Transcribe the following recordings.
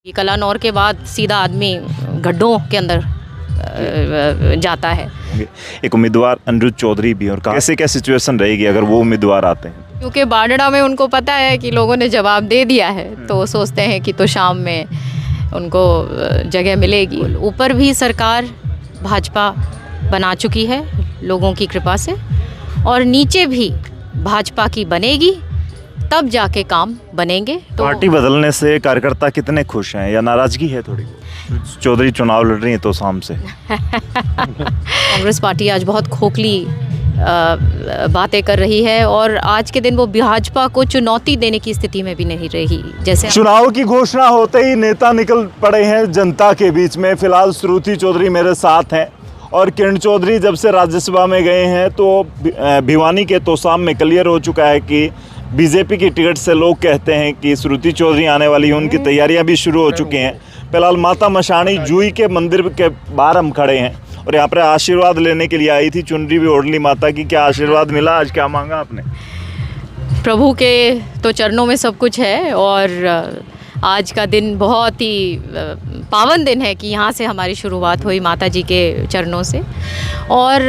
कलानौर के बाद सीधा आदमी गड्ढों के अंदर जाता है। एक उम्मीदवार अनिरुद्ध चौधरी भी, और कैसे क्या सिचुएशन रहेगी अगर वो उम्मीदवार आते हैं? क्योंकि बाडड़ा में उनको पता है कि लोगों ने जवाब दे दिया है, तो सोचते हैं कि तो शाम में उनको जगह मिलेगी। ऊपर भी सरकार भाजपा बना चुकी है लोगों की कृपा से, और नीचे भी भाजपा की बनेगी, तब जाके काम बनेंगे। तो पार्टी बदलने से कार्यकर्ता कितने खुश हैं या नाराजगी है थोड़ी? चौधरी चुनाव लड़ रही है तो शाम से कांग्रेस पार्टी आज बहुत खोखली बातें कर रही है, और आज के दिन वो भाजपा को चुनौती देने की स्थिति में भी नहीं रही। जैसे चुनाव की घोषणा होते ही नेता निकल पड़े हैं जनता के बीच में। फिलहाल श्रुति चौधरी मेरे साथ हैं, और किरण चौधरी जब से राज्यसभा में गए हैं तो भिवानी के तोशाम में क्लियर हो चुका है कि बीजेपी की टिकट से लोग कहते हैं कि श्रुति चौधरी आने वाली है। उनकी तैयारियां भी शुरू हो चुकी हैं। फिलहाल माता मशाणी जूही के मंदिर के बाहर हम खड़े हैं, और यहाँ पर आशीर्वाद लेने के लिए आई थी। चुनरी भी ओढ़ ली माता की। क्या आशीर्वाद मिला? आज क्या मांगा आपने? प्रभु के तो चरणों में सब कुछ है, और आज का दिन बहुत ही पावन दिन है कि यहाँ से हमारी शुरुआत हुई माता जी के चरणों से। और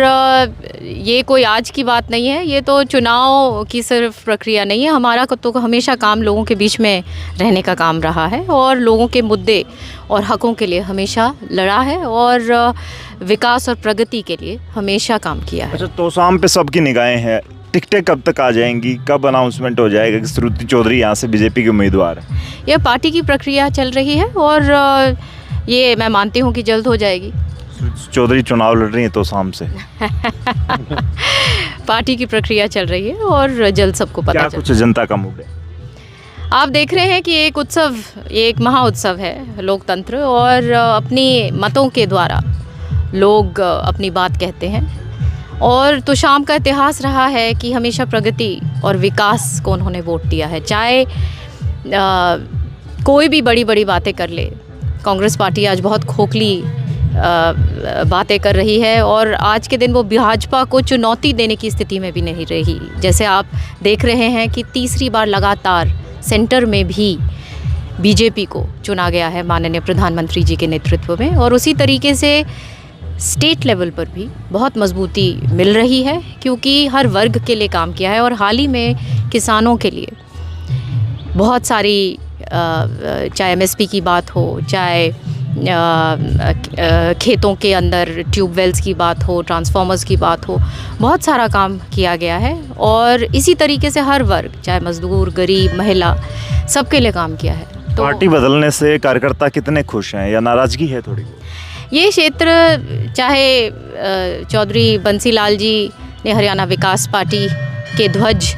ये कोई आज की बात नहीं है, ये तो चुनाव की सिर्फ प्रक्रिया नहीं है। हमारा तो हमेशा काम लोगों के बीच में रहने का काम रहा है, और लोगों के मुद्दे और हकों के लिए हमेशा लड़ा है, और विकास और प्रगति के लिए हमेशा काम किया है। अच्छा, तोशाम पे सबकी निगाहें हैं। टिकटें कब तक आ जाएंगी? कब अनाउंसमेंट हो जाएगा कि श्रुति चौधरी यहाँ से बीजेपी के उम्मीदवार है? यह पार्टी की प्रक्रिया चल रही है, और ये मैं मानती हूँ कि जल्द हो जाएगी। चौधरी चुनाव लड़ रही है तो शाम से पार्टी की प्रक्रिया चल रही है, और जल्द सबको पता क्या कुछ जनता का मूड है? आप देख रहे हैं कि एक उत्सव, एक महा उत्सव है लोकतंत्र, और अपनी मतों के द्वारा लोग अपनी बात कहते हैं। और तो शाम का इतिहास रहा है कि हमेशा प्रगति और विकास को उन्होंने वोट दिया है। चाहे कोई भी बड़ी बड़ी बातें कर ले, कांग्रेस पार्टी आज बहुत खोखली बातें कर रही है, और आज के दिन वो भाजपा को चुनौती देने की स्थिति में भी नहीं रही। जैसे आप देख रहे हैं कि तीसरी बार लगातार सेंटर में भी बीजेपी को चुना गया है माननीय प्रधानमंत्री जी के नेतृत्व में, और उसी तरीके से स्टेट लेवल पर भी बहुत मजबूती मिल रही है, क्योंकि हर वर्ग के लिए काम किया है। और हाल ही में किसानों के लिए बहुत सारी चाहे एमएसपी की बात हो, चाहे खेतों के अंदर ट्यूबवेल्स की बात हो, ट्रांसफार्मर्स की बात हो, बहुत सारा काम किया गया है। और इसी तरीके से हर वर्ग, चाहे मजदूर, गरीब, महिला, सबके लिए काम किया है। तो पार्टी बदलने से कार्यकर्ता कितने खुश हैं या नाराजगी है थोड़ी? ये क्षेत्र, चाहे चौधरी बंसीलाल जी ने हरियाणा विकास पार्टी के ध्वज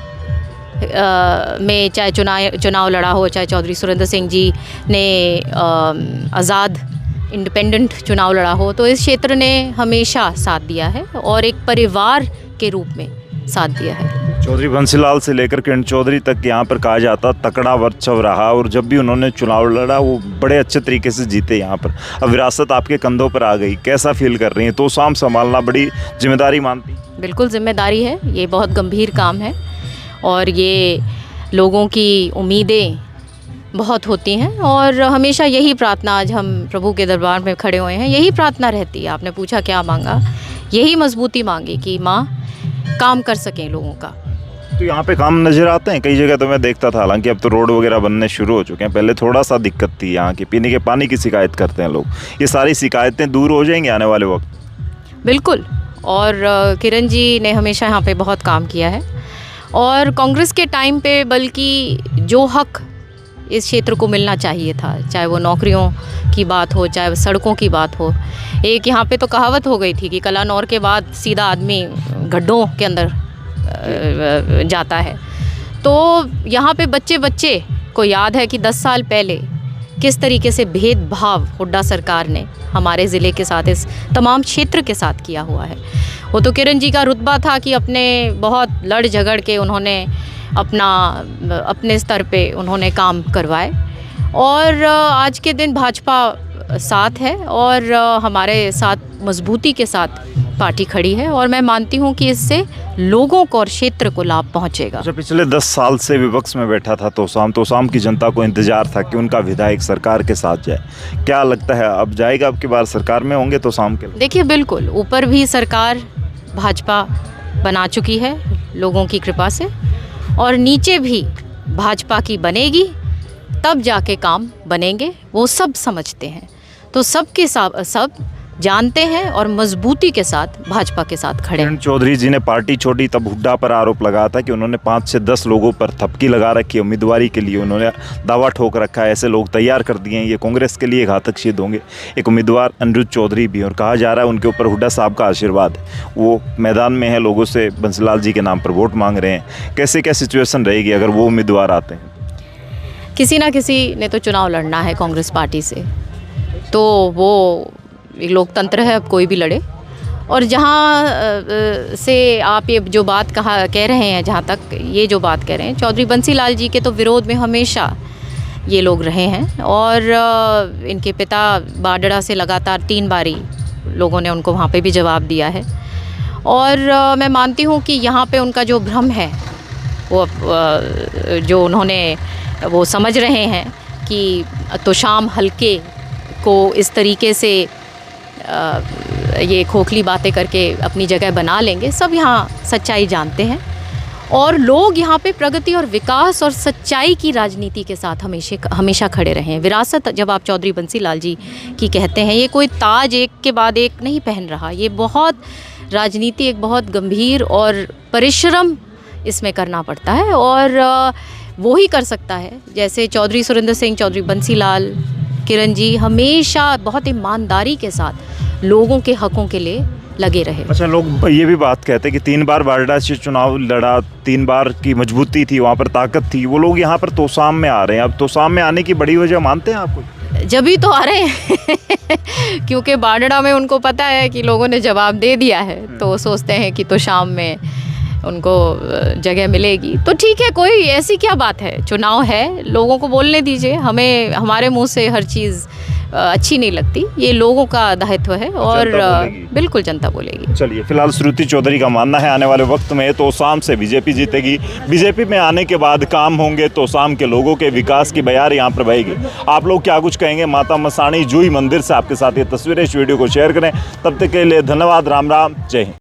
में चाहे चुनाव लड़ा हो, चाहे चौधरी सुरेंद्र सिंह जी ने आज़ाद इंडिपेंडेंट चुनाव लड़ा हो, तो इस क्षेत्र ने हमेशा साथ दिया है और एक परिवार के रूप में साथ दिया है। चौधरी बंसीलाल से लेकर किरण चौधरी तक यहाँ पर कहा जाता तकड़ा वर्चस्व रहा, और जब भी उन्होंने चुनाव लड़ा वो बड़े अच्छे तरीके से जीते। यहाँ पर अब विरासत आपके कंधों पर आ गई, कैसा फील कर रही हैं? तो शाम संभालना बड़ी जिम्मेदारी मानती? बिल्कुल जिम्मेदारी है, ये बहुत गंभीर काम है, और ये लोगों की उम्मीदें बहुत होती हैं, और हमेशा यही प्रार्थना, आज हम प्रभु के दरबार में खड़े हुए हैं, यही प्रार्थना रहती है। आपने पूछा क्या मांगा, यही मजबूती मांगी कि माँ काम कर सकें लोगों का। तो यहाँ पे काम नज़र आते हैं? कई जगह तो मैं देखता था, हालांकि अब तो रोड वगैरह बनने शुरू हो चुके हैं, पहले थोड़ा सा दिक्कत थी। यहाँ की पीने के पानी की शिकायत करते हैं लोग, ये सारी शिकायतें दूर हो जाएंगी आने वाले वक्त? बिल्कुल, और किरण जी ने हमेशा यहाँ पे बहुत काम किया है, और कांग्रेस के टाइम पे बल्कि जो हक इस क्षेत्र को मिलना चाहिए था, चाहे वो नौकरियों की बात हो, चाहे सड़कों की बात हो। एक यहाँ पे तो कहावत हो गई थी कि कलानौर के बाद सीधा आदमी गड्ढों के अंदर जाता है। तो यहाँ पे बच्चे को याद है कि 10 साल पहले किस तरीके से भेदभाव हुड्डा सरकार ने हमारे ज़िले के साथ, इस तमाम क्षेत्र के साथ किया हुआ है। वो तो किरण जी का रुतबा था कि अपने बहुत लड़ झगड़ के उन्होंने अपने स्तर पे उन्होंने काम करवाए, और आज के दिन भाजपा साथ है, और हमारे साथ मजबूती के साथ पार्टी खड़ी है और मैं मानती हूँ कि इससे लोगों को और क्षेत्र को लाभ पहुँचेगा। अच्छा, पिछले 10 साल से विपक्ष में बैठा था तोसाम की जनता को इंतजार था कि उनका विधायक सरकार के साथ जाए। क्या लगता है अब जाएगा, अब की बार सरकार में होंगे तोसाम के? देखिए, बिल्कुल ऊपर भी सरकार भाजपा बना चुकी है लोगों की कृपा से, और नीचे भी भाजपा की बनेगी, तब जाके काम बनेंगे, वो सब समझते हैं। तो सबके सब जानते हैं और मजबूती के साथ भाजपा के साथ खड़े हैं। किरण चौधरी जी ने पार्टी छोड़ी तब हुड्डा पर आरोप लगाया था कि उन्होंने 5 से 10 लोगों पर थपकी लगा रखी है उम्मीदवारी के लिए, उन्होंने दावा ठोक रखा है, ऐसे लोग तैयार कर दिए हैं, ये कांग्रेस के लिए घातक सिद्ध होंगे। एक उम्मीदवार अनिरुद्ध चौधरी भी, और कहा जा रहा है उनके ऊपर हुड्डा साहब का आशीर्वाद है, वो मैदान में है, लोगों से बंसीलाल जी के नाम पर वोट मांग रहे हैं। कैसे क्या सिचुएशन रहेगी अगर वो उम्मीदवार आते हैं? किसी ना किसी ने तो चुनाव लड़ना है कांग्रेस पार्टी से, तो वो एक लोकतंत्र है, अब कोई भी लड़े। और जहाँ से आप ये जो बात कह रहे हैं, जहाँ तक ये जो बात कह रहे हैं, चौधरी बंसीलाल जी के तो विरोध में हमेशा ये लोग रहे हैं, और इनके पिता बाडड़ा से लगातार 3 बारी लोगों ने उनको वहाँ पे भी जवाब दिया है। और मैं मानती हूँ कि यहाँ पे उनका जो भ्रम है, वो जो उन्होंने वो समझ रहे हैं कि तोशाम हल्के को इस तरीके से ये खोखली बातें करके अपनी जगह बना लेंगे, सब यहाँ सच्चाई जानते हैं। और लोग यहाँ पे प्रगति और विकास और सच्चाई की राजनीति के साथ हमेशा खड़े रहे हैं। विरासत जब आप चौधरी बंसीलाल जी की कहते हैं, ये कोई ताज एक के बाद एक नहीं पहन रहा, ये बहुत राजनीति एक बहुत गंभीर और परिश्रम इसमें करना पड़ता है, और वो ही कर सकता है। जैसे चौधरी सुरेंद्र सिंह, चौधरी बंसीलाल, किरण जी हमेशा बहुत ईमानदारी के साथ लोगों के हकों के लिए लगे रहे। अच्छा, लोग ये भी बात कहते हैं कि 3 बार बाडड़ा से चुनाव लड़ा, 3 बार की मजबूती थी, वहाँ पर ताकत थी, वो लोग यहाँ पर तोसाम में आ रहे हैं। अब तोसाम में आने की बड़ी वजह मानते हैं आपको? जब ही तो आ रहे हैं क्योंकि बाडड़ा में उनको पता है कि लोगों ने जवाब दे दिया है, तो सोचते हैं कि तोशाम में उनको जगह मिलेगी। तो ठीक है, कोई ऐसी क्या बात है, चुनाव है, लोगों को बोलने दीजिए। हमें हमारे मुंह से हर चीज़ अच्छी नहीं लगती, ये लोगों का दायित्व है, और बिल्कुल जनता बोलेगी। चलिए, फिलहाल श्रुति चौधरी का मानना है आने वाले वक्त में तोसाम से बीजेपी जीतेगी, बीजेपी में आने के बाद काम होंगे, तोसाम के लोगों के विकास की बयार यहाँ पर बहेगी। आप लोग क्या कुछ कहेंगे? माता मसाणी जूही मंदिर से आपके साथ ये तस्वीरें, इस वीडियो को शेयर करें। तब तक के लिए धन्यवाद, राम राम, जय हिंद।